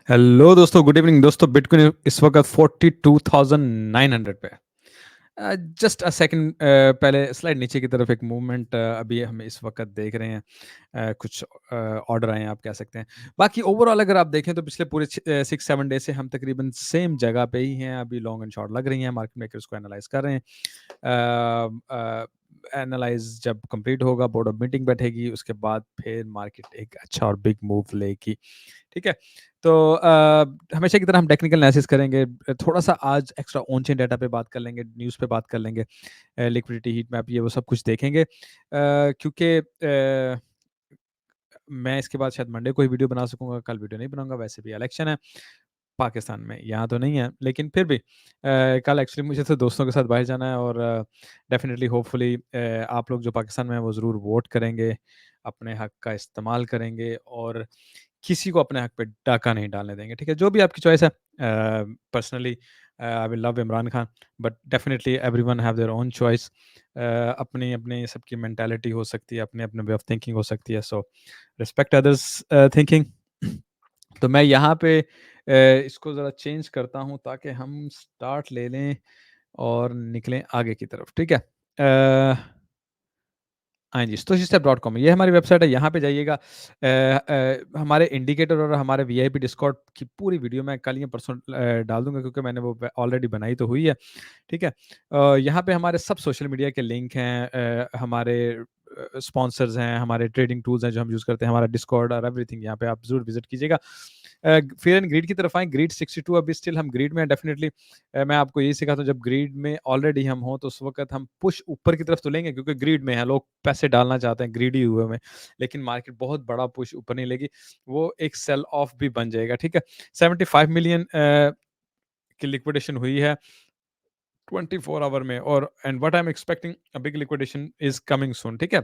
Hello दोस्तों, good evening दोस्तों। Bitcoin इस वक्त 42,900 पे है। जस्ट अ सेकंड पहले स्लाइड नीचे की तरफ एक मूवमेंट अभी हम इस वक्त देख रहे हैं। कुछ ऑर्डर आए हैं, आप कह सकते हैं। बाकी ओवरऑल अगर आप देखें तो पिछले पूरे 6-7 डे से हम तकरीबन सेम जगह पे ही हैं। अभी लॉन्ग एंड शॉर्ट लग रही हैं, मार्केट मेकर्स को एनालाइज कर रहे हैं। एनालाइज जब कंप्लीट होगा, बोर्ड ऑफ मीटिंग बैठेगी, उसके बाद फिर मार्केट एक अच्छा और बिग मूव लेगी। ठीक है। तो हमेशा की तरह हम टेक्निकल एनालिसिस करेंगे। थोड़ा सा आज एक्स्ट्रा ऑन चेन डाटा पे बात कर लेंगे, न्यूज़ पे बात कर लेंगे, लिक्विडिटी हीट मैप ये वो सब कुछ देखेंगे। क्योंकि मैं इसके बाद शायद मंडे को ही वीडियो बना सकूंगा, कल वीडियो नहीं बनाऊंगा। वैसे भी इलेक्शन है पाकिस्तान में, यहाँ तो नहीं है, लेकिन फिर भी कल एक्चुअली मुझे तो दोस्तों के साथ बाहर जाना है। और डेफिनेटली होपफुली आप लोग जो पाकिस्तान में हैं वो ज़रूर वोट करेंगे, अपने हक का इस्तेमाल करेंगे और किसी को अपने हक पे डाका नहीं डालने देंगे। ठीक है, जो भी आपकी चॉइस है। Personally I will love Imran Khan, but definitely everyone have their own choice. अपनी अपनी सबकी मेंटालिटी हो सकती है, अपने अपने वे ऑफ थिंकिंग हो सकती है। So respect others thinking. तो मैं यहाँ पे इसको ज़रा चेंज करता हूँ ताकि हम स्टार्ट ले लें और निकलें आगे की तरफ। ठीक है। हाँ जी, stoichstep.com ये हमारी वेबसाइट है, यहाँ पे जाइएगा। हमारे इंडिकेटर और हमारे वीआईपी डिस्कॉर्ड की पूरी वीडियो मैं कल या परसों डाल दूँगा, क्योंकि मैंने वो ऑलरेडी बनाई तो हुई है। ठीक है। यहाँ पे हमारे सब सोशल मीडिया के लिंक हैं, हमारे स्पॉन्सर्स हैं, हमारे ट्रेडिंग टूल्स हैं जो हम यूज़ करते हैं, हमारा डिस्कॉर्ड और एवरीथिंग यहाँ पे आप ज़रूर विजिट कीजिएगा। फियर एंड ग्रीड की तरफ आएँ, ग्रीड 62 अभी स्टिल हम ग्रीड में हैं डेफिनिटली। मैं आपको यही सिखाता हूँ, जब ग्रीड में ऑलरेडी हम हों तो उस वक़्त हम पुश ऊपर की तरफ तो लेंगे, क्योंकि ग्रीड में हैं, लोग पैसे डालना चाहते हैं ग्रीडी हुए में। लेकिन मार्केट बहुत बड़ा पुश ऊपर नहीं लेगी, वो एक सेल ऑफ भी बन जाएगा। ठीक है। 75 मिलियन की लिक्विडेशन हुई है 24 आवर में, और and what I am expecting a big liquidation is coming soon. ठीक है।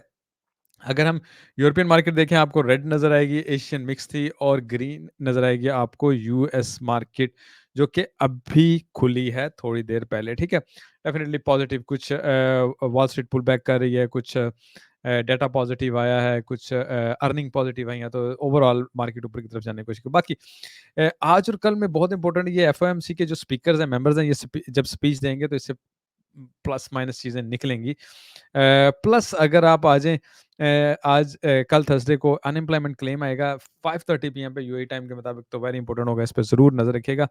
अगर हम यूरोपियन मार्केट देखें, आपको रेड नज़र आएगी, एशियन मिक्स थी, और ग्रीन नज़र आएगी आपको यूएस मार्केट, जो कि अभी खुली है थोड़ी देर पहले। ठीक है। डेफिनेटली पॉजिटिव, कुछ वॉल स्ट्रीट पुल बैक कर रही है, कुछ डेटा पॉजिटिव आया है, कुछ अर्निंग पॉजिटिव आई है, तो ओवरऑल मार्केट ऊपर की तरफ जाने की कोशिश की। बाकी आज और कल में बहुत इंपॉर्टेंट, ये एफओएमसी के जो स्पीकर्स हैं, मेंबर्स हैं, ये जब स्पीच देंगे तो इससे प्लस माइनस चीज़ें निकलेंगी। प्लस अगर आप आ जाएँ, आज कल थर्सडे को अनएम्प्लॉयमेंट क्लेम आएगा 5:30 पीएम पे यूएई टाइम के मुताबिक, तो वेरी इंपॉर्टेंट होगा, इस पे ज़रूर नज़र रखिएगा।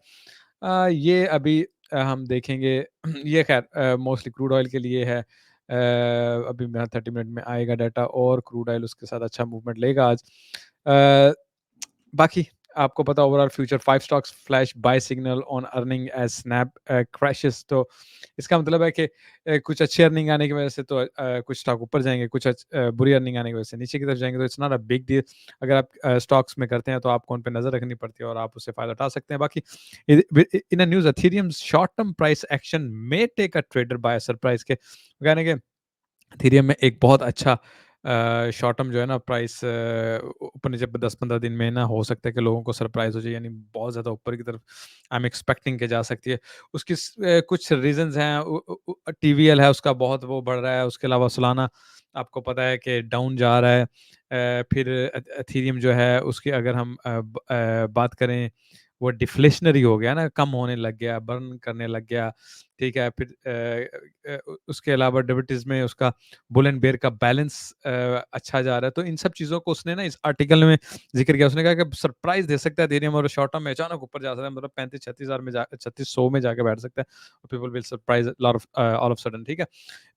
ये अभी हम देखेंगे। ये खैर मोस्टली क्रूड ऑयल के लिए है। अभी मैं 30 मिनट में आएगा डाटा, और क्रूड ऑयल उसके साथ अच्छा मूवमेंट लेगा आज। अ, बाकी आपको पता, overall future 5 stocks flash buy signal on earning as snap crashes. तो इसका मतलब है कि कुछ अच्छी अर्निंग आने की वजह से तो कुछ स्टॉक ऊपर जाएंगे, कुछ बुरी अर्निंग आने की वजह से नीचे की तरफ जाएंगे। तो it's not a big deal. अगर आप स्टॉक्स में करते हैं तो आपको उन पे नजर रखनी पड़ती है और आप उससे फायदा उठा सकते हैं। बाकी इन अ news, Ethereum short term price action may take a trader by surprise के, यानी कि एथेरियम में एक बहुत अच्छा शॉर्ट टर्म जो है ना प्राइस ऊपर नीचे 10-15 दिन में ना हो सकता है कि लोगों को सरप्राइज हो जाए, यानी बहुत ज़्यादा ऊपर की तरफ आई एम एक्सपेक्टिंग के जा सकती है। उसकी कुछ रीजंस हैं। टीवीएल है, उसका बहुत वो बढ़ रहा है। उसके अलावा सोलाना आपको पता है कि डाउन जा रहा है। फिर एथेरियम जो है उसकी अगर हम बात करें, वो डिफ्लेशनरी हो गया ना, कम होने लग गया, बर्न करने लग गया। ठीक है। फिर उसके अलावा डेरिवेटिव्स में उसका बुल एंड बेयर का बैलेंस अच्छा जा रहा है। तो इन सब चीज़ों को उसने ना इस आर्टिकल में ज़िक्र किया। उसने कहा कि सरप्राइज़ दे सकता है एथेरियम, और शॉर्ट टर्म में अचानक ऊपर जा सकता है, मतलब 35-36 हज़ार में 3600 में जाके बैठ सकता है। People will surprise lot of all of sudden. ठीक है।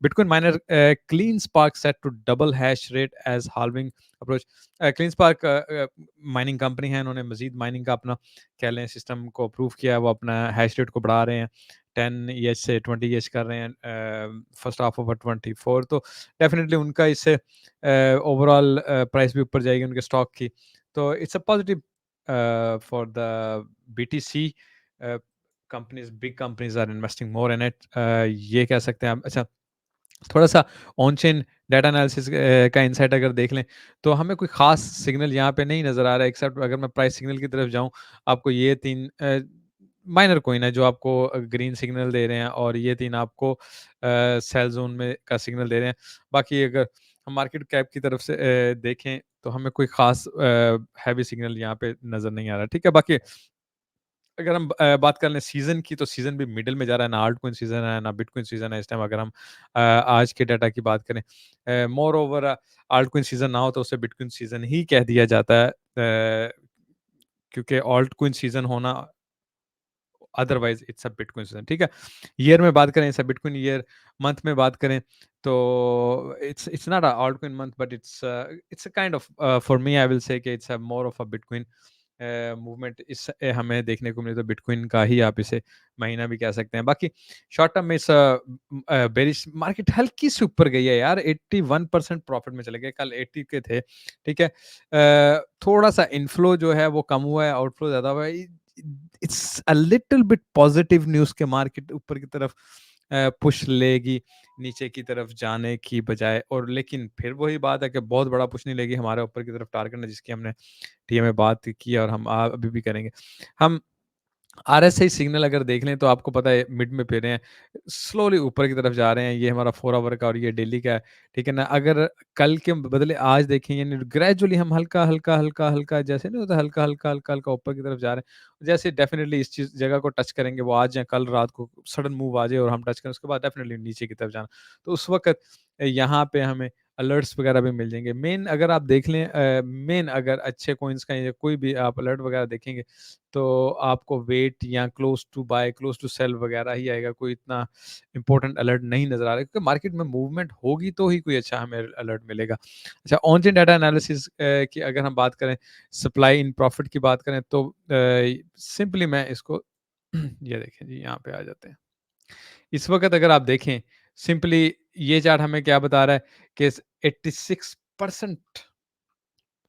Bitcoin miner CleanSpark set to double hash rate as halving approach. CleanSpark mining company है, इन्होंने मजीद माइनिंग का अपना कह लें सिस्टम को अप्रूव किया है। वो अपना हैश रेट को बढ़ा रहे हैं, 10 ईएच से 20 ईएच कर रहे हैं फर्स्ट हाफ ऑफ 24। तो डेफिनेटली उनका इससे ओवरऑल प्राइस भी ऊपर जाएगी उनके स्टॉक की। तो it's a positive for the BTC companies. Big companies are investing more in it, ये कह सकते हैं आप। अच्छा, थोड़ा सा ऑन चेन डाटा एनालिसिस का इंसाइट अगर देख लें, तो हमें कोई खास सिग्नल यहाँ पे नहीं नज़र आ रहा है, एक्सेप्ट अगर मैं प्राइस सिग्नल की तरफ जाऊँ, आपको ये 3 माइनर कॉइन है जो आपको ग्रीन सिग्नल दे रहे हैं, और ये 3 आपको सेल ज़ोन में का सिग्नल दे रहे हैं। बाकी अगर हम मार्केट कैप की तरफ से देखें तो हमें कोई ख़ास हैवी सिग्नल यहाँ पे नज़र नहीं आ रहा। ठीक है। बाकी अगर हम बात कर लें सीज़न की, तो सीज़न भी मिडल में जा रहा है, ना आल्टकॉइन सीज़न है, ना बिटकॉइन सीज़न है इस टाइम, अगर हम आज के डाटा की बात करें। मोर ओवर आल्टकॉइन सीज़न ना हो तो उसे बिटकॉइन सीज़न ही कह दिया जाता है। क्योंकि आल्टकॉइन सीज़न होना, otherwise it's a bitcoin season, ठीक है? ईयर में बात करें, it's a bitcoin year. Month में बात करें तो it's not a altcoin month, but it's a kind of, for me I will say कि it's a more of a bitcoin movement इस हमें देखने को मिले, तो बिटकॉइन का ही आप इसे महीना भी कह सकते हैं। बाकी शॉर्ट टर्म में इस बेरिश मार्केट हल्की सी ऊपर गई है यार, 81% प्रॉफिट में चले गए, कल 80 के थे, ठीक है? थोड़ा-सा इनफ्लो जो है वो कम हुआ है, आउटफ्लो ज़्यादा हुआ है। It's a little bit positive news के मार्केट ऊपर की तरफ पुश लेगी, नीचे की तरफ जाने की बजाय, और लेकिन फिर वही बात है कि बहुत बड़ा पुश नहीं लेगी हमारे ऊपर की तरफ, टारगेट है जिसकी हमने टी में बात की है और हम अभी भी करेंगे। हम आरएसआई सिग्नल अगर देख लें तो आपको पता है मिड में फिर रहे हैं, स्लोली ऊपर की तरफ जा रहे हैं। ये हमारा 4 आवर का और ये डेली का है, ठीक है ना? अगर कल के बदले आज देखें, यानी ग्रेजुअली हम हल्का, हल्का, हल्का, हल्का, जैसे नहीं होता, हल्का, हल्का, हल्का, हल्का ऊपर की तरफ जा रहे हैं। जैसे डेफिनिटली इस चीज़ जगह को टच करेंगे, वो आज या कल रात को सडन मूव आ जाए और हम टच करें, उसके बाद डेफिनिटली नीचे की तरफ जाना। तो उस वक़्त यहाँ पे हमें अलर्ट्स वगैरह भी मिल जाएँगे। मेन अगर आप देख लें, मेन अगर अच्छे कॉइन्स का या कोई भी आप अलर्ट वगैरह देखेंगे, तो आपको वेट या close to buy, close to sell वगैरह ही आएगा। कोई इतना इम्पोर्टेंट अलर्ट नहीं नज़र आ रहा है, क्योंकि मार्केट में मूवमेंट होगी तो ही कोई अच्छा हमें अलर्ट मिलेगा। अच्छा, ऑन चेन डाटा एनालिसिस की अगर हम बात करें, सप्लाई इन प्रॉफिट की बात करें, तो सिंपली मैं इसको ये देखें जी, यहाँ पे आ जाते हैं। इस वक़्त अगर आप देखें, सिंपली ये चार्ट हमें क्या बता रहा है कि 86%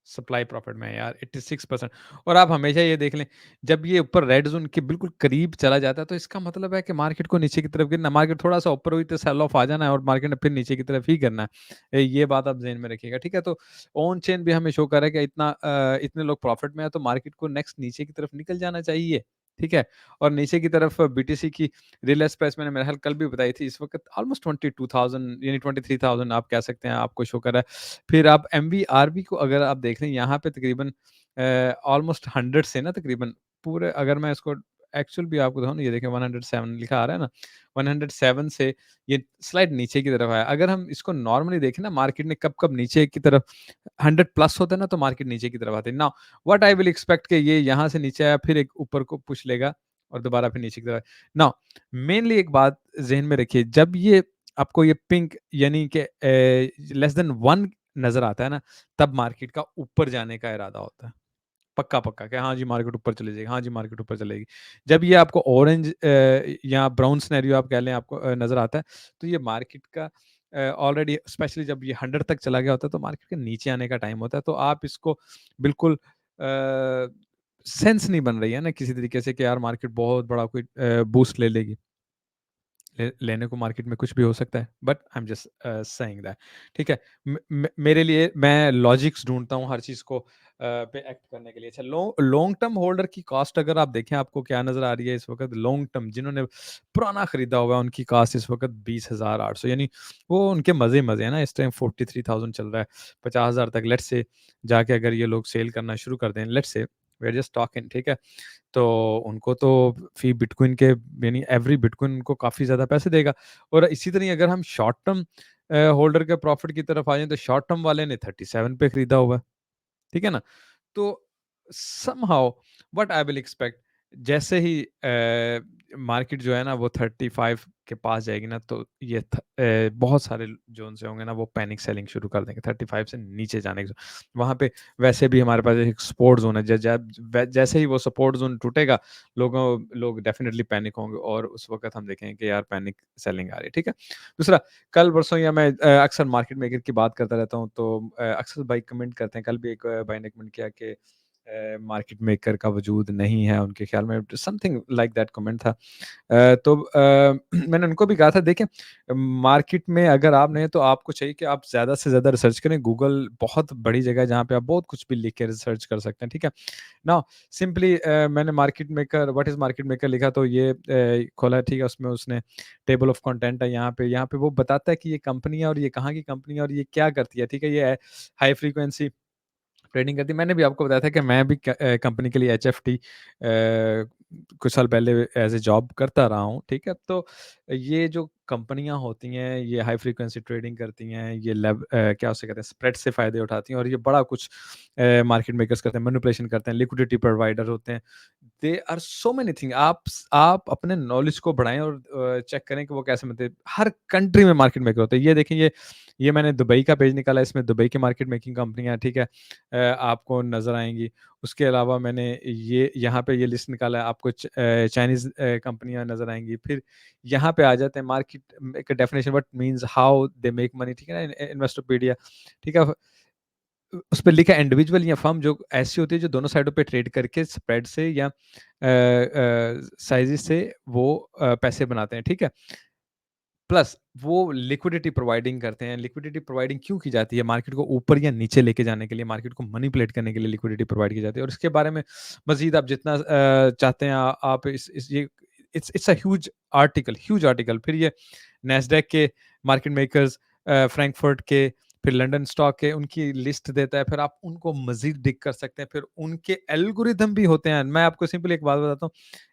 सप्लाई प्रॉफिट में है यार, 86%। और आप हमेशा ये देख लें, जब ये ऊपर रेड ज़ोन के बिल्कुल करीब चला जाता है, तो इसका मतलब है कि मार्केट को नीचे की तरफ गिरना, मार्केट थोड़ा-सा ऊपर हुई तो सेल ऑफ आ जाना है और मार्केट ने फिर नीचे की तरफ ही करना है। ये बात आप ज़हन में रखिएगा, ठीक है? तो ऑन चेन भी हमें शो कर रहा है कि इतने लोग प्रॉफिट में हैं, तो मार्केट को नेक्स्ट नीचे की तरफ निकल जाना चाहिए, ठीक है? और नीचे की तरफ बीटीसी की रियलाइज़ प्राइस मैंने मेरे ख़्याल कल भी बताई थी, इस वक़्त ऑलमोस्ट 22,000 यानी 23,000 आप कह सकते हैं, आपको शो कर रहा है। फिर आप एमवीआरवी को अगर आप देख लें, यहाँ पे तकरीबन ऑलमोस्ट 100 से ना, तकरीबन पूरे, अगर मैं इसको एक्चुअल भी आपको दिखाऊँ ना, ये देखें 107 लिखा आ रहा है ना, 107 से ये स्लाइड नीचे की तरफ आया। अगर हम इसको नॉर्मली देखें ना, मार्केट ने कब-कब नीचे की तरफ 100 प्लस होता है ना, तो मार्केट नीचे की तरफ आती है। Now what I will expect कि ये यहाँ से नीचे आया, फिर एक ऊपर को पुश लेगा और दोबारा फिर नीचे की तरफ। नाउ मेनली एक बात ज़हन में रखिए, जब ये आपको ये पिंक यानी कि लेस देन 1 नज़र आता है ना, तब मार्केट का ऊपर जाने का इरादा होता है। पक्का-पक्का कि हाँ जी, मार्केट ऊपर चली जाएगी, हाँ जी, मार्केट ऊपर चलेगी। जब ये आपको ऑरेंज या ब्राउन सिनेरियो आप कह लें, आपको नज़र आता है, तो ये मार्केट का ऑलरेडी, स्पेशली जब ये 100 तक चला गया होता है, तो मार्केट के नीचे आने का टाइम होता है। तो आप इसको बिल्कुल सेंस नहीं बन रही है ना किसी तरीके से कि यार मार्केट बहुत बड़ा कोई बूस्ट ले लेगी। लेने को मार्केट में कुछ भी हो सकता है, but I am just saying that, ठीक है? मेरे लिए मैं लॉजिक्स ढूंढता हूँ हर चीज को पे एक्ट करने के लिए। अच्छा, लॉन्ग टर्म होल्डर की कॉस्ट अगर आप देखें, आपको क्या नजर आ रही है इस वक्त? लॉन्ग टर्म जिन्होंने पुराना खरीदा हुआ है, उनकी कॉस्ट इस वक्त 20,800, यानी वो उनके मजे मजे हैं ना। इस टाइम 43,000 चल रहा है, 50,000 तक लेट्स से जाके अगर ये लोग सेल करना शुरू कर दें, let's say we are just talking, ठीक है? तो उनको तो फ़ी बिटकॉइन के, यानी एवरी बिटकॉइन उनको काफ़ी ज़्यादा पैसे देगा। और इसी तरह अगर हम शॉर्ट टर्म होल्डर के प्रॉफिट की तरफ आ जाएँ, तो शॉर्ट टर्म वाले ने 37 पे खरीदा हुआ है, ठीक है ना? तो somehow what I will expect, जैसे ही मार्केट जो है ना वो 35 के पास जाएगी ना, तो ये बहुत सारे जोन से होंगे ना, वो पैनिक सेलिंग शुरू कर देंगे 35 से नीचे जाने के। वहां पे वैसे भी हमारे पास एक सपोर्ट जोन है, जैसे ही वो सपोर्ट जोन टूटेगा, लोग डेफिनेटली पैनिक होंगे और उस वक्त हम देखेंगे कि यार पैनिक सेलिंग आ रही है, ठीक है? दूसरा, कल परसों या मैं अक्सर मार्केट मेकर की बात करता रहता हूँ, तो अक्सर भाई कमेंट करते हैं, कल भी एक भाई ने कमेंट किया कि मार्केट मेकर का वजूद नहीं है उनके ख्याल में, समथिंग लाइक दैट कमेंट था। तो मैंने उनको भी कहा था, देखें मार्केट में अगर आप नहीं, तो आपको चाहिए कि आप ज़्यादा से ज़्यादा रिसर्च करें। गूगल बहुत बड़ी जगह है जहाँ पे आप बहुत कुछ भी लिख के रिसर्च कर सकते हैं, ठीक है? नाउ सिंपली मैंने market maker, what is market maker लिखा, तो ये खोला, ठीक है? उसमें उसने टेबल ऑफ कंटेंट है, यहाँ पे वो बताता है कि ये कंपनी है और ये कहाँ की कंपनी है और ये क्या करती है, ठीक है? ये हाई फ्रीक्वेंसी ट्रेडिंग करती है। मैंने भी आपको बताया था कि मैं भी कंपनी के लिए एचएफटी कुछ साल पहले एज़ अ जॉब करता रहा हूँ, ठीक है? तो ये जो कंपनियाँ होती हैं, ये हाई फ्रीक्वेंसी ट्रेडिंग करती हैं, ये क्या उसे कहते हैं, स्प्रेड से फ़ायदे उठाती हैं और ये बड़ा कुछ मार्केट मेकर्स करते हैं, मैनिपुलेशन करते हैं, लिक्विडिटी प्रोवाइडर होते हैं। There are so many thing. आप अपने नॉलेज को बढ़ाएँ और चेक करें कि वो कैसे मतलब हर कंट्री में मार्केट मेकर होते हैं। ये देखें, ये मैंने दुबई का पेज निकाला है, इसमें दुबई की मार्केट मेकिंग कंपनियाँ, ठीक है? आपको नज़र आएँगी। उसके अलावा मैंने ये यहाँ पे ये लिस्ट निकाला है, आपको चाइनीज़ कंपनियाँ नज़र आएँगी। फिर यहाँ पे आ जाते हैं मार्केट एक definition what means how they make money, ठीक है ना? इन्वेस्टोपीडिया, ठीक है? उस पे लिखा है इंडिविजुअल या फर्म जो ऐसी होती है जो दोनों साइडों पे ट्रेड करके स्प्रेड से या साइज़ेज़ से वो पैसे बनाते हैं, ठीक है? प्लस वो लिक्विडिटी प्रोवाइडिंग करते हैं। लिक्विडिटी प्रोवाइडिंग क्यों की जाती है? मार्केट को ऊपर या नीचे लेके जाने के लिए, मार्केट को मैनिपुलेट करने के लिए लिक्विडिटी प्रोवाइड की जाती है और इसके बारे में मज़ीद आप जितना चाहते हैं आप इस ये इट्स अ ह्यूज आर्टिकल। फिर ये नैस्डैक के मार्केट मेकर्स फ्रैंकफर्ट के, फिर लंदन स्टॉक के, उनकी लिस्ट देता है। फिर आप उनको मज़ीद डिग कर सकते हैं। फिर उनके एल्गोरिदम भी होते हैं। मैं आपको सिंपल एक बात बताता हूँ,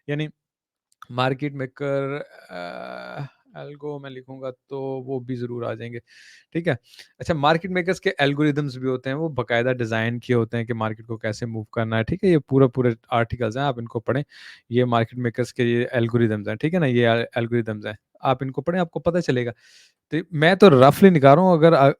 यानी मार्केट मेकर एल्गो मैं लिखूँगा तो वो भी ज़रूर आ जाएँगे, ठीक है? अच्छा, मार्केट मेकर्स के एल्गोरिदम्स भी होते हैं, वो बाकायदा डिज़ाइन किए होते हैं कि मार्केट को कैसे मूव करना है, ठीक है? ये पूरे आर्टिकल्स हैं, आप इनको पढ़ें। ये मार्केट मेकर्स के ये एल्गोरिदम्स हैं, ठीक है ना? ये एल्गोरिदम्स हैं, आप इनको पढ़ें, आपको पता चलेगा। तो मैं तो रफ़ली निकाल रहा हूँ, अगर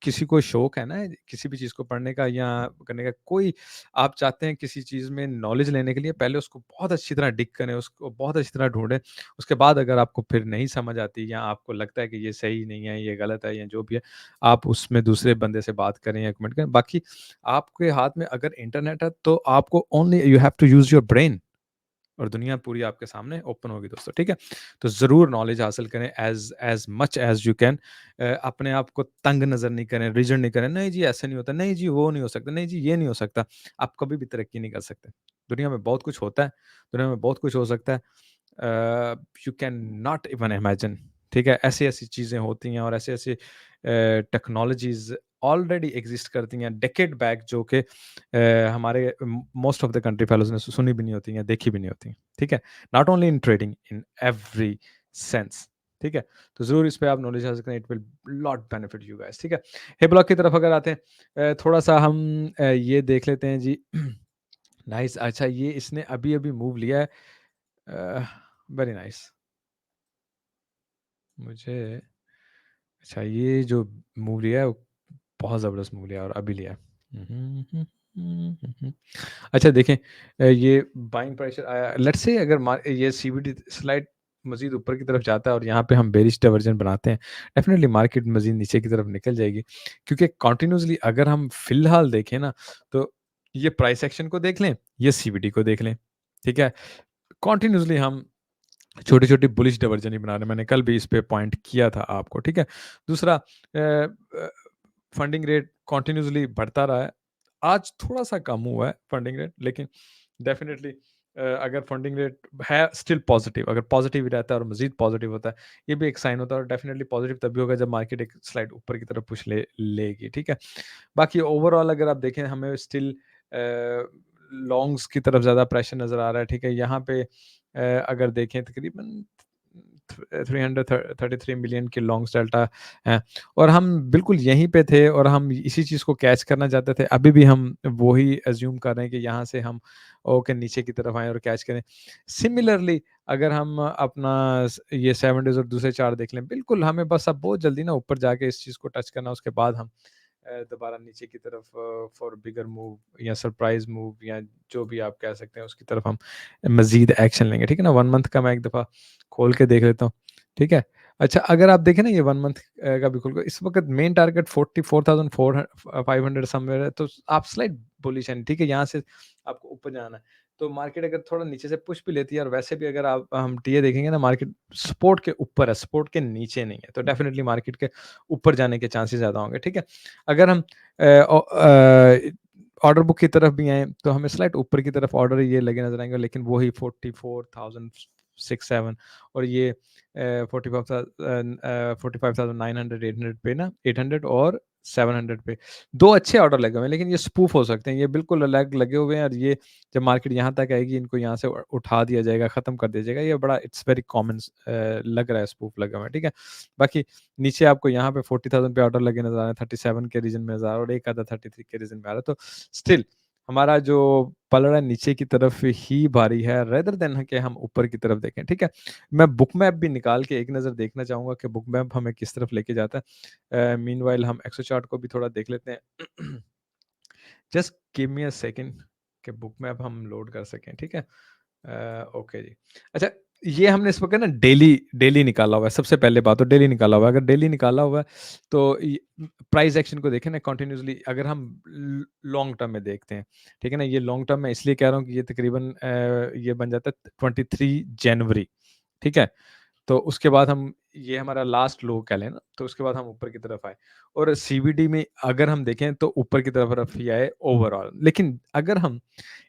किसी को शौक है ना किसी भी चीज़ को पढ़ने का या करने का, कोई आप चाहते हैं किसी चीज़ में नॉलेज लेने के लिए, पहले उसको बहुत अच्छी तरह डिग करें, उसको बहुत अच्छी तरह ढूँढें। उसके बाद अगर आपको फिर नहीं समझ आती या आपको लगता है कि ये सही नहीं है, ये गलत है या जो भी है, आप उसमें दूसरे बंदे से बात करें या कमेंट करें। बाकी आपके हाथ में अगर इंटरनेट है तो आपको only you have to use your brain और दुनिया पूरी आपके सामने ओपन होगी दोस्तों, ठीक है? तो ज़रूर नॉलेज हासिल करें as much as you can. अपने आप को तंग नज़र नहीं करें, रिजिड नहीं करें, नहीं जी ऐसे नहीं होता, नहीं जी वो नहीं हो सकता, नहीं जी ये नहीं हो सकता। आप कभी भी तरक्की नहीं कर सकते। दुनिया में बहुत कुछ होता है, दुनिया में बहुत कुछ हो सकता है। You can not even imagine, ठीक है? ऐसी-ऐसी चीज़ें होती हैं और ऐसे-ऐसे टेक्नोलॉजीज़ ऑलरेडी एग्ज़िस्ट करती हैं डेकेड बैक, जो कि हमारे most of the country fellows ने सुनी भी नहीं होती हैं, देखी भी नहीं होती हैं, ठीक है? Not only in trading, in every sense, ठीक है? तो ज़रूर इस पे आप नॉलेज हासिल करें, it will lot benefit you guys, ठीक है? हे ब्लॉग की तरफ अगर आते हैं, थोड़ा-सा हम ये देख लेते हैं जी। नाइस, अच्छा ये इसने अभी-अभी मूव लिया है। Very nice. मुझे अच्छा ये जो मूव लिया है वो बहुत ज़बरदस्त मूव लिया है और अभी लिया है। अच्छा देखें, ये बाइंग प्रेशर आया, लेट्स से अगर ये सीबीडी स्लाइड मज़ीद ऊपर की तरफ जाता है और यहाँ पे हम बेरिश डाइवर्जन बनाते हैं, डेफ़िनेटली मार्केट मज़ीद नीचे की तरफ निकल जाएगी। क्योंकि कंटिन्यूअसली अगर हम फ़िलहाल देखें ना, तो ये प्राइस एक्शन को देख लें, ये सीबीडी को देख लें, ठीक है? कंटिन्यूअसली हम छोटी-छोटी बुलिश डाइवर्जन ही बना रहे हैं। मैंने कल भी इस पे पॉइंट किया था आपको, ठीक है? दूसरा फंडिंग रेट कंटिन्यूअसली बढ़ता रहा है। आज थोड़ा-सा कम हुआ है फंडिंग रेट, लेकिन डेफ़िनिटली अगर फंडिंग रेट है स्टिल पॉज़िटिव, अगर पॉज़िटिव ही रहता है और मज़ीद पॉज़िटिव होता है, ये भी एक साइन होता है और डेफ़िनिटली पॉज़िटिव तभी होगा जब मार्केट एक स्लाइड ऊपर की तरफ पुश लेगी, ठीक है? बाकी ओवरऑल अगर आप देखें, हमें स्टिल लॉन्ग्स की तरफ ज़्यादा प्रेशर नज़र आ रहा है, ठीक है? यहाँ पे अगर देखें तकरीबन 333 मिलियन के लॉन्ग्स डेल्टा हैं और हम बिल्कुल यहीं पे थे और हम इसी चीज़ को कैच करना चाहते थे। अभी भी हम वही अज़्यूम कर रहे हैं कि यहाँ से हम के नीचे की तरफ आएँ और कैच करें। सिमिलरली अगर हम अपना ये 7 डेज़ और दूसरे चार्ट देख लें, बिल्कुल हमें बस अब बहुत जल्दी ना ऊपर जाके इस चीज़ को टच करना है, उसके बाद हम दोबारा नीचे की तरफ फॉर बिगर मूव या सरप्राइज़ मूव या जो भी आप कह सकते हैं, उसकी तरफ हम मज़ीद एक्शन लेंगे, ठीक है ना? 1 मंथ का मैं एक दफ़ा खोल के देख लेता हूँ, ठीक है? अच्छा, अगर आप देखें ना ये 1 मंथ का भी खोल के, इस वक़्त मेन टारगेट 44,400 500 समवेयर है, तो आप स्लाइट बुलिश हैं, ठीक है? यहाँ से आपको ऊपर जाना है। तो मार्केट अगर थोड़ा नीचे से पुश भी लेती है और वैसे भी अगर आप हम टीए देखेंगे ना, मार्केट सपोर्ट के ऊपर है, सपोर्ट के नीचे नहीं है, तो डेफ़िनिटली मार्केट के ऊपर जाने के चांसेस ज़्यादा होंगे, ठीक है? अगर हम ऑर्डर बुक की तरफ भी आएँ, तो हमें स्लाइट ऊपर की तरफ ऑर्डर ये लगे नज़र आएँगे, लेकिन वही 44,006-7 और ये 45,900 800 पे ना 800 और 700 पे 2 अच्छे ऑर्डर लगे हुए हैं, लेकिन ये स्पूफ हो सकते हैं, ये बिल्कुल अलग लगे हुए हैं और ये जब मार्केट यहाँ तक आएगी, इनको यहाँ से उठा दिया जाएगा, ख़त्म कर दिया जाएगा। ये बड़ा इट्स वेरी कॉमन लग रहा है, स्पूफ लगा हुआ है, ठीक है? बाकी नीचे आपको यहाँ पे 40,000 पे ऑर्डर लगे नज़र आ रहे हैं, 37 के रीजन में नज़र आ रहा है और एक आधा 33 के रीजन में आ रहा है। तो स्टिल हमारा जो पलड़ा नीचे की तरफ ही भारी है रेदर देन कि हम ऊपर की तरफ देखें, ठीक है? मैं बुक मैप भी निकाल के एक नज़र देखना चाहूँगा कि बुक मैप हमें किस तरफ लेके जाता है। मीनवाइल हम एक्सो चार्ट को भी थोड़ा देख लेते हैं। Just give me a second कि बुक मैप हम लोड कर सकें, ठीक है? ओके जी। अच्छा, ये हमने इस वक़्त ना डेली डेली निकाला हुआ है, सबसे पहले बात तो डेली निकाला हुआ है। अगर डेली निकाला हुआ है तो प्राइस एक्शन को देखें ना कंटिन्यूअसली, अगर हम लॉन्ग टर्म में देखते हैं, ठीक है ना? ये लॉन्ग टर्म में इसलिए कह रहा हूँ कि ये तकरीबन ये बन जाता है 23 जनवरी, ठीक है? तो उसके बाद हम ये हमारा लास्ट लो कह लें ना, तो उसके बाद हम ऊपर की तरफ आए और सीवीडी में अगर हम देखें तो ऊपर की तरफ ही आए ओवरऑल। लेकिन अगर हम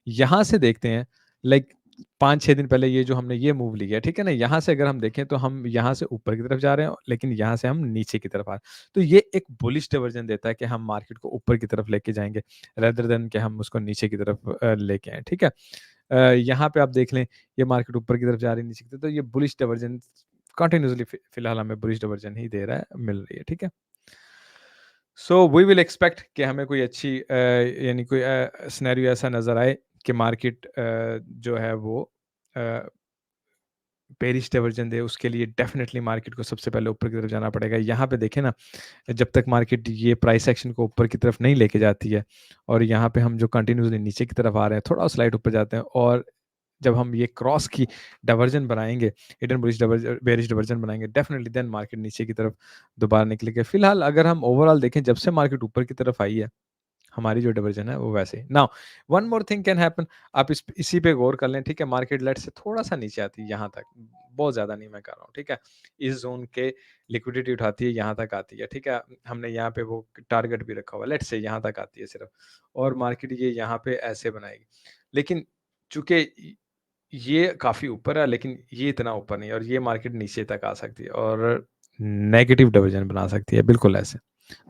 यहाँ से देखते हैं, लाइक 5-6 दिन पहले ये जो हमने ये मूव लिया, ठीक है ना? यहाँ से अगर हम देखें तो हम यहाँ से ऊपर की तरफ जा रहे हैं, लेकिन यहाँ से हम नीचे की तरफ आ रहे हैं। तो ये एक बुलिश डाइवर्जन देता है कि हम मार्केट को ऊपर की तरफ लेके जाएँगे, रेदर देन कि हम उसको नीचे की तरफ लेके आएँ, ठीक है? यहाँ पे आप देख लें, ये मार्केट ऊपर की तरफ जा रही है, नीचे की तरफ, तो ये बुलिश डाइवर्जन कंटीन्यूअसली फिलहाल हमें बुलिश डाइवर्जन ही दे रहा है, मिल रही है, ठीक है? सो वी विल एक्सपेक्ट कि हमें कोई अच्छी यानी कोई सिनेरियो ऐसा नज़र आए कि मार्केट जो है वो अ, बेयरिश डाइवर्जन दे, उसके लिए डेफिनिटली मार्केट को सबसे पहले ऊपर की तरफ जाना पड़ेगा। यहाँ पे देखें ना, जब तक मार्केट ये प्राइस एक्शन को ऊपर की तरफ नहीं लेके जाती है और यहाँ पे हम जो कंटिन्यूअसली नीचे की तरफ आ रहे हैं, थोड़ा स्लाइड ऊपर जाते हैं और जब हम ये क्रॉस की डाइवर्जन बनाएँगे, हिडन बुलिश बेयरिश डाइवर्जन बनाएँगे, डेफिनिटली देन मार्केट नीचे की तरफ दोबारा निकलेगी। फिलहाल अगर हम ओवरऑल देखें, जब से मार्केट ऊपर की तरफ आई है, हमारी जो डाइवर्जन है वो वैसे ही। Now one more thing can happen, आप इसी पे गौर कर लें, ठीक है? मार्केट लेट्स से थोड़ा-सा नीचे आती है यहाँ तक, बहुत ज़्यादा नहीं मैं कह रहा हूँ, ठीक है? इस ज़ोन के लिक्विडिटी उठाती है, यहाँ तक आती है, ठीक है? हमने यहाँ पे वो टारगेट भी रखा हुआ है, लेट्स से यहाँ तक आती है सिर्फ़ और मार्केट ये यहाँ पे ऐसे बनाएगी। लेकिन चूँकि ये काफ़ी ऊपर है, लेकिन ये इतना ऊपर नहीं है और ये मार्केट नीचे तक आ सकती है और नेगेटिव डाइवर्जन बना सकती है, बिल्कुल ऐसे।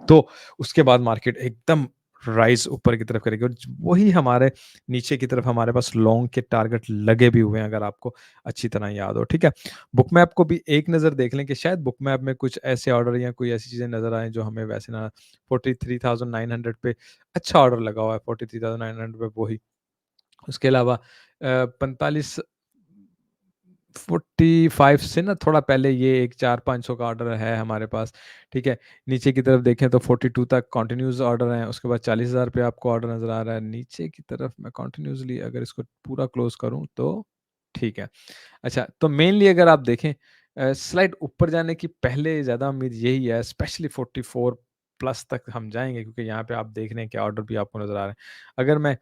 तो उसके बाद मार्केट एकदम राइज़ ऊपर की तरफ करेगी और वही हमारे नीचे की तरफ हमारे पास लॉन्ग के टारगेट लगे भी हुए हैं, अगर आपको अच्छी तरह याद हो, ठीक है? बुक मैप को भी एक नज़र देख लें कि शायद बुक मैप में कुछ ऐसे ऑर्डर या कोई ऐसी चीज़ें नज़र आएँ जो हमें वैसे ना 43,900 पे अच्छा ऑर्डर लगा हुआ है, 43,900 पे वही। उसके अलावा 45 45 से ना थोड़ा पहले ये एक 400-500 का ऑर्डर है हमारे पास, ठीक है? नीचे की तरफ देखें तो 42 तक कंटिन्यूअस ऑर्डर हैं, उसके बाद 40,000 पे आपको ऑर्डर नज़र आ रहा है। नीचे की तरफ मैं कंटिन्यूअसली अगर इसको पूरा क्लोज़ करूँ तो ठीक है। अच्छा, तो मेनली अगर आप देखें स्लाइड ऊपर जाने की पहले ज़्यादा उम्मीद यही है, स्पेशली 44 प्लस तक हम जाएँगे क्योंकि यहाँ पे आप देख रहे हैं कि ऑर्डर भी आपको नज़र आ रहे हैं। अगर मैं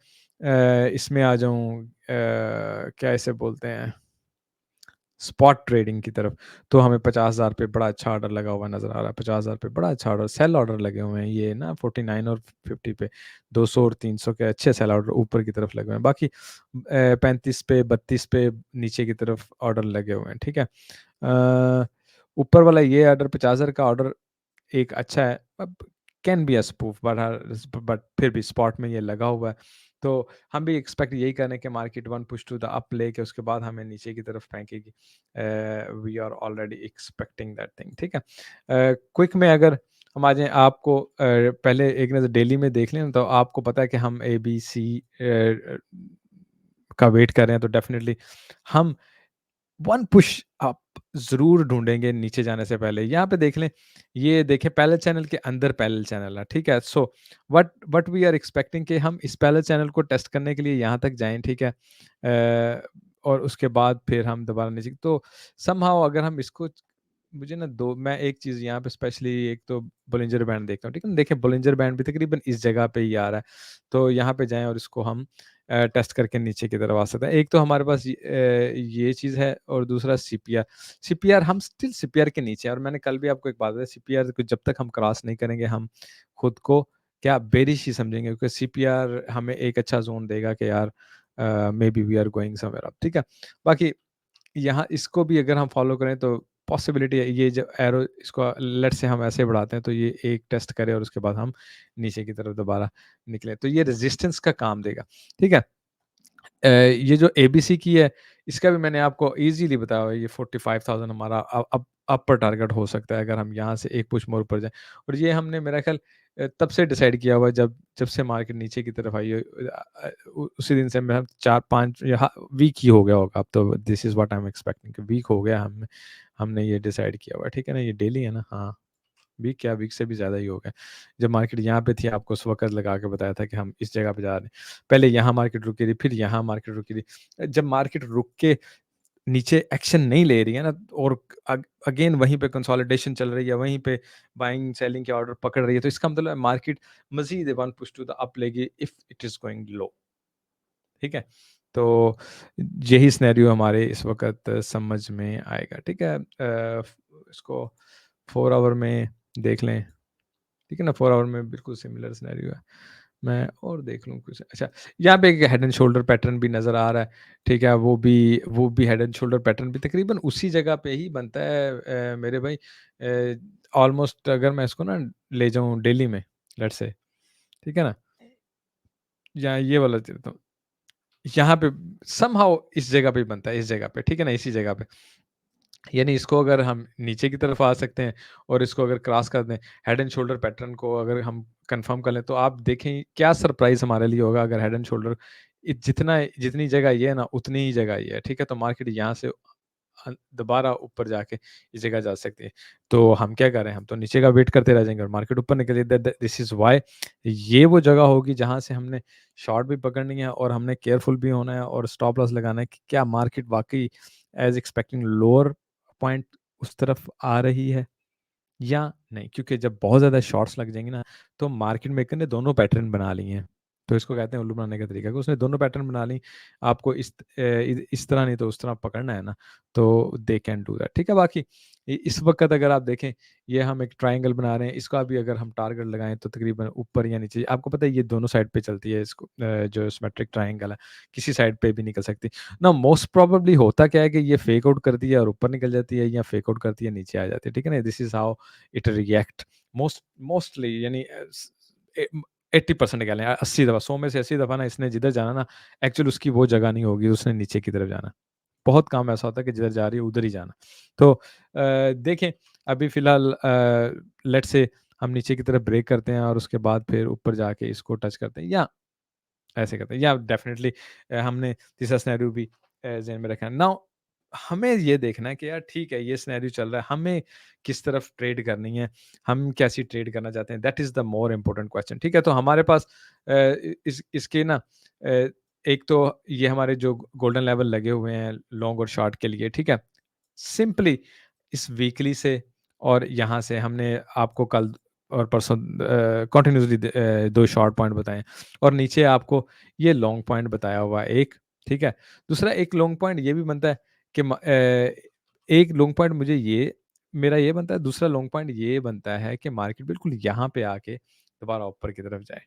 इसमें आ जाऊँ क्या इसे बोलते हैं स्पॉट ट्रेडिंग की तरफ, तो हमें 50,000 पे बड़ा अच्छा ऑर्डर लगा हुआ नज़र आ रहा है। 50,000 पे बड़ा अच्छा ऑर्डर सेल ऑर्डर लगे हुए हैं ये ना 49 और 50 पे 200 और 300 के अच्छे सेल ऑर्डर ऊपर की तरफ लगे हुए हैं। बाकी 35 पे 32 पे नीचे की तरफ ऑर्डर लगे हुए हैं, ठीक है? ऊपर वाला ये ऑर्डर 50,000 का ऑर्डर एक अच्छा है, अब can be a spoof but फिर भी स्पॉट में ये लगा हुआ है। तो हम भी एक्सपेक्ट यही कर रहे हैं कि market one push to the up लेके उसके बाद हमें नीचे की तरफ फेंकेगी। We are already expecting that thing, ठीक है? क्विक में अगर हम आ जाएँ आपको पहले एक नज़र डेली में देख लें तो आपको पता है कि हम एबीसी का वेट कर रहे हैं तो डेफिनिटली हम वन पुश अप ज़रूर ढूँढेंगे नीचे जाने से पहले। यहाँ पे देख लें, ये देखें पैरेलल चैनल के अंदर पैरेलल चैनल है, ठीक है? So what we are expecting कि हम इस पैरेलल चैनल को टेस्ट करने के लिए यहाँ तक जाएँ, ठीक है? और उसके बाद फिर हम दोबारा नीचे तो समहाउ अगर हम इसको मुझे ना 2 मैं एक चीज़ यहाँ पे स्पेशली एक तो बोलिंजर बैंड देखता हूँ, ठीक है ना? देखिए बोलिंजर बैंड भी तकरीबन इस जगह पे ही आ रहा है। तो यहाँ पे जाएँ और इसको हम टेस्ट करके नीचे की तरफ आ सकते हैं। एक तो हमारे पास ये चीज़ है और दूसरा सीपीआर। सीपीआर हम स्टिल सीपीआर के नीचे हैं और मैंने कल भी आपको एक बात बताई सीपीआर को जब तक हम क्रॉस नहीं करेंगे हम खुद को क्या बेरिश ही समझेंगे क्योंकि सीपीआर हमें एक अच्छा ज़ोन देगा कि यार maybe we are going somewhere up, ठीक है? बाकी यहाँ इसको भी अगर हम फ़ॉलो करें तो पॉसिबिलिटी है, ये जो एरो इसको लेट्स से हम ऐसे बढ़ाते हैं तो ये एक टेस्ट करे और उसके बाद हम नीचे की तरफ दोबारा निकले, तो ये रेजिस्टेंस का काम देगा, ठीक है। ये जो एबीसी की है, इसका भी मैंने आपको ईज़िली बताया हुआ है, ये 45,000 हमारा अपर टारगेट हो सकता है अगर हम यहाँ से एक पुश मोर ऊपर जाएँ। और ये हमने मेरा ख़्याल तब से डिसाइड किया हुआ है जब जब से मार्केट नीचे की तरफ आई है, उसी दिन से मैं 4-5 या वीक ही हो गया होगा अब तो, this is what I am expecting कि वीक हो गया हमने ये डिसाइड किया हुआ है, ठीक है ना? ये डेली है ना? हाँ। वीक क्या, वीक से भी ज़्यादा ही हो गया। जब मार्केट यहाँ पे थी आपको उस वक़्त लगा के बताया था कि हम इस जगह पे जा रहे हैं। पहले यहाँ मार्केट रुकी थी, फिर यहाँ मार्केट रुकी थी। जब मार्केट रुक के नीचे एक्शन नहीं ले रही है ना और अगेन वहीं पे कंसोलिडेशन चल रही है, वहीं पे बाइंग सेलिंग के ऑर्डर पकड़ रही है, तो इसका मतलब है मार्केट मज़ीद one push to the up लेगी if it is going low, ठीक है? तो यही सिनेरियो हमारे इस वक़्त समझ में आएगा, ठीक है? इसको 4 आवर में देख लें। ठीक है ना? 4 आवर में बिल्कुल सिमिलर सिनेरियो है। मैं और देख लूँ कुछ, अच्छा, यहाँ पे एक हेड एंड शोल्डर पैटर्न भी नज़र आ रहा है, ठीक है? वो भी हेड एंड शोल्डर पैटर्न भी तकरीबन उसी जगह पे ही बनता है मेरे भाई, ऑलमोस्ट अगर मैं इसको ना ले जाऊँ डेली में, लेट्स से, ठीक है ना? या ये वाला देता हूँ, यहाँ पे समहाउ इस जगह पे ही बनता है, इस जगह पे, ठीक है ना? इसी जगह पे। यानी इसको अगर हम नीचे की तरफ आ सकते हैं और इसको अगर क्रॉस कर दें, हेड एंड शोल्डर पैटर्न को अगर हम कंफर्म कर लें, तो आप देखें क्या सरप्राइज़ हमारे लिए होगा अगर हेड एंड शोल्डर जितनी जगह ये है ना, उतनी ही जगह ये है, ठीक है? तो मार्केट यहाँ से दोबारा ऊपर जाके इस जगह जा सकती है। तो हम क्या कर रहे हैं, हम तो नीचे का वेट करते रह जाएँगे और मार्केट ऊपर निकल जाए, दिस इज़ व्हाई ये वो जगह होगी जहाँ से हमने शॉर्ट भी पकड़नी है और हमने केयरफुल भी होना है और स्टॉप लॉस लगाना है कि क्या मार्केट वाक़ई एज़ एक्सपेक्टिंग लोअर पॉइंट उस तरफ आ रही है या नहीं, क्योंकि जब बहुत ज़्यादा शॉर्ट्स लग जाएँगे ना, तो मार्केट मेकर ने दोनों पैटर्न बना लिए हैं। तो इसको कहते हैं उल्लू बनाने का तरीका, कि उसने दोनों पैटर्न बना ली। आपको इस तरह नहीं तो उस तरह पकड़ना है ना, तो दे कैन डू दैट, ठीक है? बाकी इस वक़्त अगर आप देखें, ये हम एक ट्रायंगल बना रहे हैं, इसका भी अगर हम टारगेट लगाएँ तो तकरीबन ऊपर या नीचे, आपको पता है ये दोनों साइड पे चलती है, इसको जो सिमेट्रिक ट्रायंगल है, किसी साइड पे भी निकल सकती है। ना मोस्ट प्रोबेबली होता क्या है कि ये फेक आउट करती है और ऊपर निकल जाती है, या फेक आउट करती है नीचे आ जाती है, ठीक है ना? This is how it react mostly, यानी 80% कह लें, 80 दफ़ा, 100 में से 80 दफ़ा ना इसने जिधर जाना ना, एक्चुअली उसकी वो जगह नहीं होगी, उसने नीचे की तरफ जाना। बहुत काम ऐसा होता है कि जिधर जा रही है उधर ही जाना। तो देखें, अभी फ़िलहाल लेट्स से हम नीचे की तरफ ब्रेक करते हैं और उसके बाद फिर ऊपर जाके इसको टच करते हैं, या ऐसे करते हैं, या डेफ़िनेटली हमने तीसरा सिनेरियो भी ज़हन में रखा है। नाउ हमें ये देखना है कि यार ठीक है, ये सिनेरियो चल रहा है, हमें किस तरफ ट्रेड करनी है, हम कैसी ट्रेड करना चाहते हैं, that is the more important question, ठीक है? तो हमारे पास इसके ना एक तो ये हमारे जो गोल्डन लेवल लगे हुए हैं लॉन्ग और शॉर्ट के लिए, ठीक है? सिंपली इस वीकली से और यहाँ से हमने आपको कल और परसों कंटिन्यूअसली 2 शॉर्ट पॉइंट बताएँ और नीचे आपको ये लॉन्ग पॉइंट बताया हुआ है एक, ठीक है? दूसरा एक लॉन्ग पॉइंट ये भी बनता है कि एक लॉन्ग पॉइंट मुझे ये मेरा ये बनता है, दूसरा लॉन्ग पॉइंट ये बनता है कि मार्केट बिल्कुल यहाँ पे आके दोबारा ऊपर की तरफ जाए,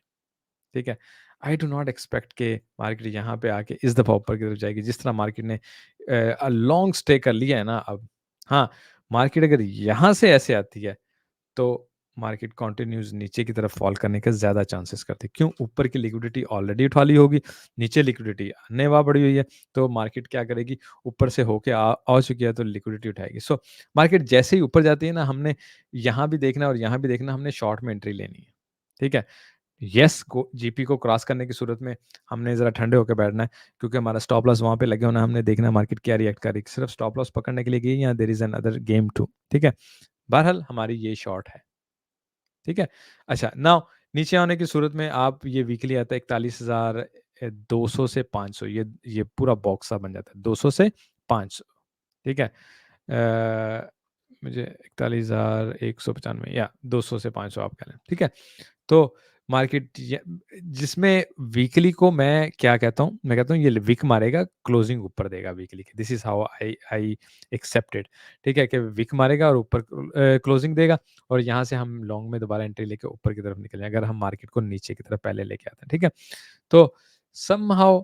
ठीक है? आई डू नॉट एक्सपेक्ट कि मार्केट यहाँ पे आके इस दफ़ा ऊपर की तरफ जाएगी, जिस तरह मार्केट ने लॉन्ग स्टे कर लिया है ना अब। हाँ, मार्केट अगर यहाँ से ऐसे आती है, तो मार्केट कंटिन्यूज़ नीचे की तरफ फ़ॉल करने के ज़्यादा चांसेस करते हैं। क्यों? ऊपर की लिक्विडिटी ऑलरेडी उठा ली होगी, नीचे लिक्विडिटी अन्य-वाह बढ़ी हुई है, तो मार्केट क्या करेगी? ऊपर से होके आ चुकी है तो लिक्विडिटी उठाएगी। सो मार्केट जैसे ही ऊपर जाती है ना, हमने यहाँ भी देखना है और यहाँ भी देखना है, हमने शॉर्ट में एंट्री लेनी है। ठीक है? येस, को जीपी को क्रॉस करने की सूरत में हमने ज़रा ठंडे होके बैठना है, क्योंकि हमारा स्टॉप लॉस वहाँ पे लगे होना है, हमने देखना है मार्केट क्या रिएक्ट कर रही है। सिर्फ स्टॉप लॉस पकड़ने के लिए गई है या there is another game too, ठीक है? बहरहाल हमारी ये शॉर्ट है। ठीक है? अच्छा, नाउ नीचे आने की सूरत में आप ये वीकली आता है 41,200 से 500, ये पूरा बॉक्स सा बन जाता है, 200 से 500, ठीक है? मुझे 41,195 या 200 से 500 आप कह लें, ठीक है? तो मार्केट जिसमें वीकली को मैं क्या कहता हूँ, मैं कहता हूँ ये विक मारेगा, क्लोजिंग ऊपर देगा वीकली की। This is how I I accept it, ठीक है? कि विक मारेगा और ऊपर क्लोजिंग देगा और यहाँ से हम लॉन्ग में दोबारा एंट्री लेके ऊपर की तरफ निकलें, अगर हम मार्केट को नीचे की तरफ पहले लेके आते हैं, ठीक है? तो समहाउ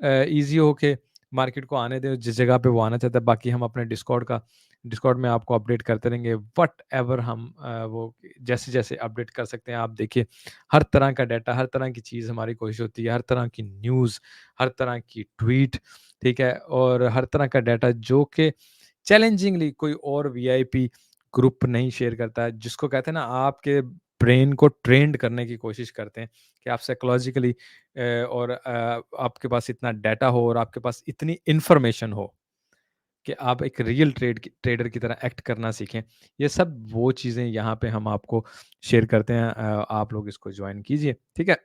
ईज़ी होके मार्केट को आने दें जिस जगह पे वो आना चाहता है। बाकी हम अपने डिस्कॉर्ड का डिस्कॉर्ड में आपको अपडेट करते रहेंगे व्हाटएवर हम वो जैसे-जैसे अपडेट कर सकते हैं। आप देखिए हर तरह का डाटा, हर तरह की चीज़ हमारी कोशिश होती है, हर तरह की न्यूज़, हर तरह की ट्वीट, ठीक है? और हर तरह का डाटा जो कि चैलेंजिंगली कोई और वीआईपी ग्रुप नहीं शेयर करता है, जिसको कहते हैं ना आपके ब्रेन को ट्रेन्ड करने की कोशिश करते हैं कि आप साइकोलॉजिकली और आपके पास इतना डाटा हो और आपके पास इतनी इन्फॉर्मेशन हो कि आप एक रियल ट्रेडर की तरह एक्ट करना सीखें। ये सब वो चीज़ें यहाँ पे हम आपको शेयर करते हैं, आप लोग इसको जॉइन कीजिए, ठीक है?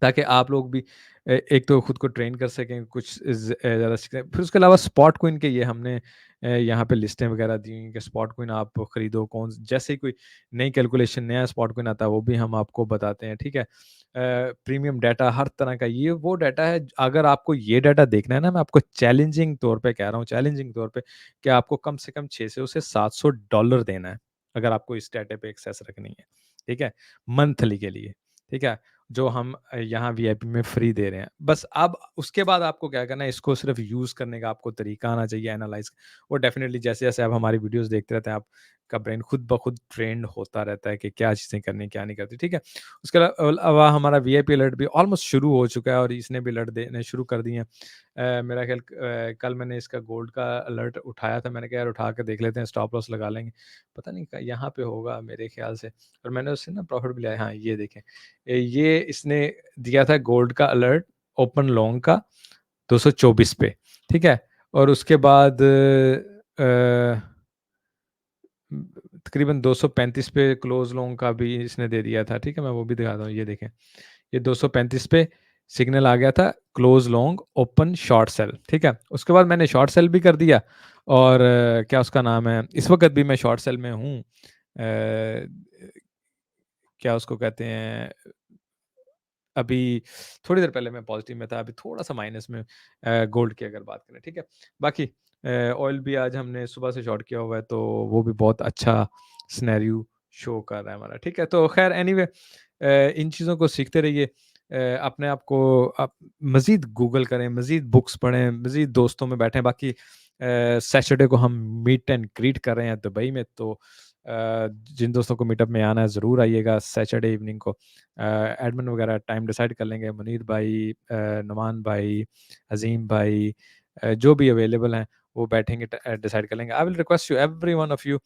ताकि आप लोग भी एक तो खुद को ट्रेन कर सकें, कुछ ज़्यादा सीखें। फिर उसके अलावा स्पॉट कॉइन के ये हमने यहाँ पे लिस्टें वगैरह दी हुई हैं कि स्पॉट कॉइन आप खरीदो कौन जैसे ही कोई नई कैलकुलेशन, नया स्पॉट कॉइन आता है, वो भी हम आपको बताते हैं, ठीक है? प्रीमियम डाटा हर तरह का ये वो डाटा है, अगर आपको ये डाटा देखना है ना, मैं आपको चैलेंजिंग तौर पे कह रहा हूँ, चैलेंजिंग तौर पे कि आपको कम से कम 600 से $700 देना है, अगर आपको इस डाटा पे एक्सेस रखनी है, ठीक है? मंथली के लिए, ठीक है? जो हम यहाँ वीआईपी में फ्री दे रहे हैं। बस अब उसके बाद आपको क्या करना है, इसको सिर्फ़ यूज़ करने का आपको तरीका आना चाहिए एनालाइज़ और डेफ़िनिटली जैसे-जैसे आप हमारी वीडियोज़ देखते रहते हैं, आपका ब्रेन खुद ब खुद ट्रेन्ड होता रहता है कि क्या चीज़ें करनी, क्या नहीं करनी, ठीक है? उसके अलावा हमारा वीआईपी अलर्ट भी ऑलमोस्ट शुरू हो चुका है और इसने भी अलर्ट देने शुरू कर दिए हैं। मेरा ख़्याल कल मैंने इसका गोल्ड का अलर्ट उठाया था, मैंने कहा यार उठा के देख लेते हैं, स्टॉप लॉस लगा लेंगे। पता नहीं क यहाँ पे होगा मेरे ख़्याल से और मैंने उससे ना प्रॉफ़िट भी लिया है। हाँ, ये देखें। ये इसने दिया था गोल्ड का अलर्ट ओपन लॉन्ग का 224 पे, ठीक है? और उसके बाद तकरीबन 235 पे क्लोज़ लॉन्ग का भी इसने दे दिया था, ठीक है? मैं वो भी दिखाता हूँ, ये देखें। ये 235 पे सिग्नल आ गया था close long open short cell, ठीक है? उसके बाद मैंने शॉर्ट सेल भी कर दिया और क्या उसका नाम है, इस वक़्त भी मैं शॉर्ट सेल में हूँ। क्या उसको कहते हैं अभी थोड़ी देर पहले मैं पॉज़िटिव में था, अभी थोड़ा-सा माइनस में गोल्ड की अगर बात करें, ठीक है? बाकी ऑयल भी आज हमने सुबह से शॉर्ट किया हुआ है, तो वो भी बहुत अच्छा सिनेरियो शो कर रहा है हमारा, ठीक है? तो ख़ैर एनीवे इन चीज़ों को सीखते रहिए। अपने आप को आप मज़ीद गूगल करें, मज़ीद बुक्स पढ़ें, मज़ीद दोस्तों में बैठें। बाकी सैटरडे को हम मीट एंड ग्रीट कर रहे हैं दुबई में, तो जिन दोस्तों को मीटअप में आना है ज़रूर आइएगा सैटरडे इवनिंग को। एडमिन वगैरह टाइम डिसाइड कर लेंगे, मुनीर भाई, नुमान भाई, अज़ीम भाई, जो भी अवेलेबल हैं, वो बैठेंगे डिसाइड कर लेंगे। I will request you every one of you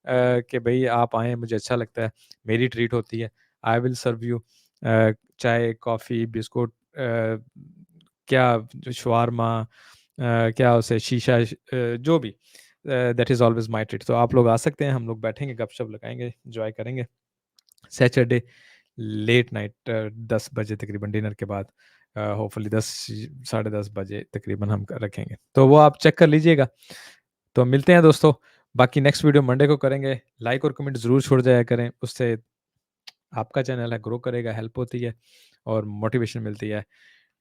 कि भई आप आएँ, मुझे अच्छा लगता है, मेरी ट्रीट होती है। आई विल सर्व यू चाय, कॉफ़ी, बिस्कुट क्या शवारमा क्या उसे जो भी that is always my treat. तो आप लोग आ सकते हैं, हम लोग बैठेंगे, गपशप लगाएँगे, एन्जॉय करेंगे। सैटरडे लेट नाइट 10 बजे तकरीबन डिनर के बाद होपफुली 10 साढ़े 10 बजे तकरीबन हम रखेंगे। तो वो आप चेक कर लीजिएगा। तो मिलते हैं दोस्तों, बाकी नेक्स्ट वीडियो मंडे को करेंगे। लाइक और कमेंट ज़रूर छोड़ जाया करें, उससे आपका चैनल है ग्रो करेगा, हेल्प होती है और मोटिवेशन मिलती है।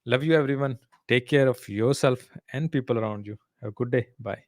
Love you everyone, take care of yourself and people around you. Have a good day, bye.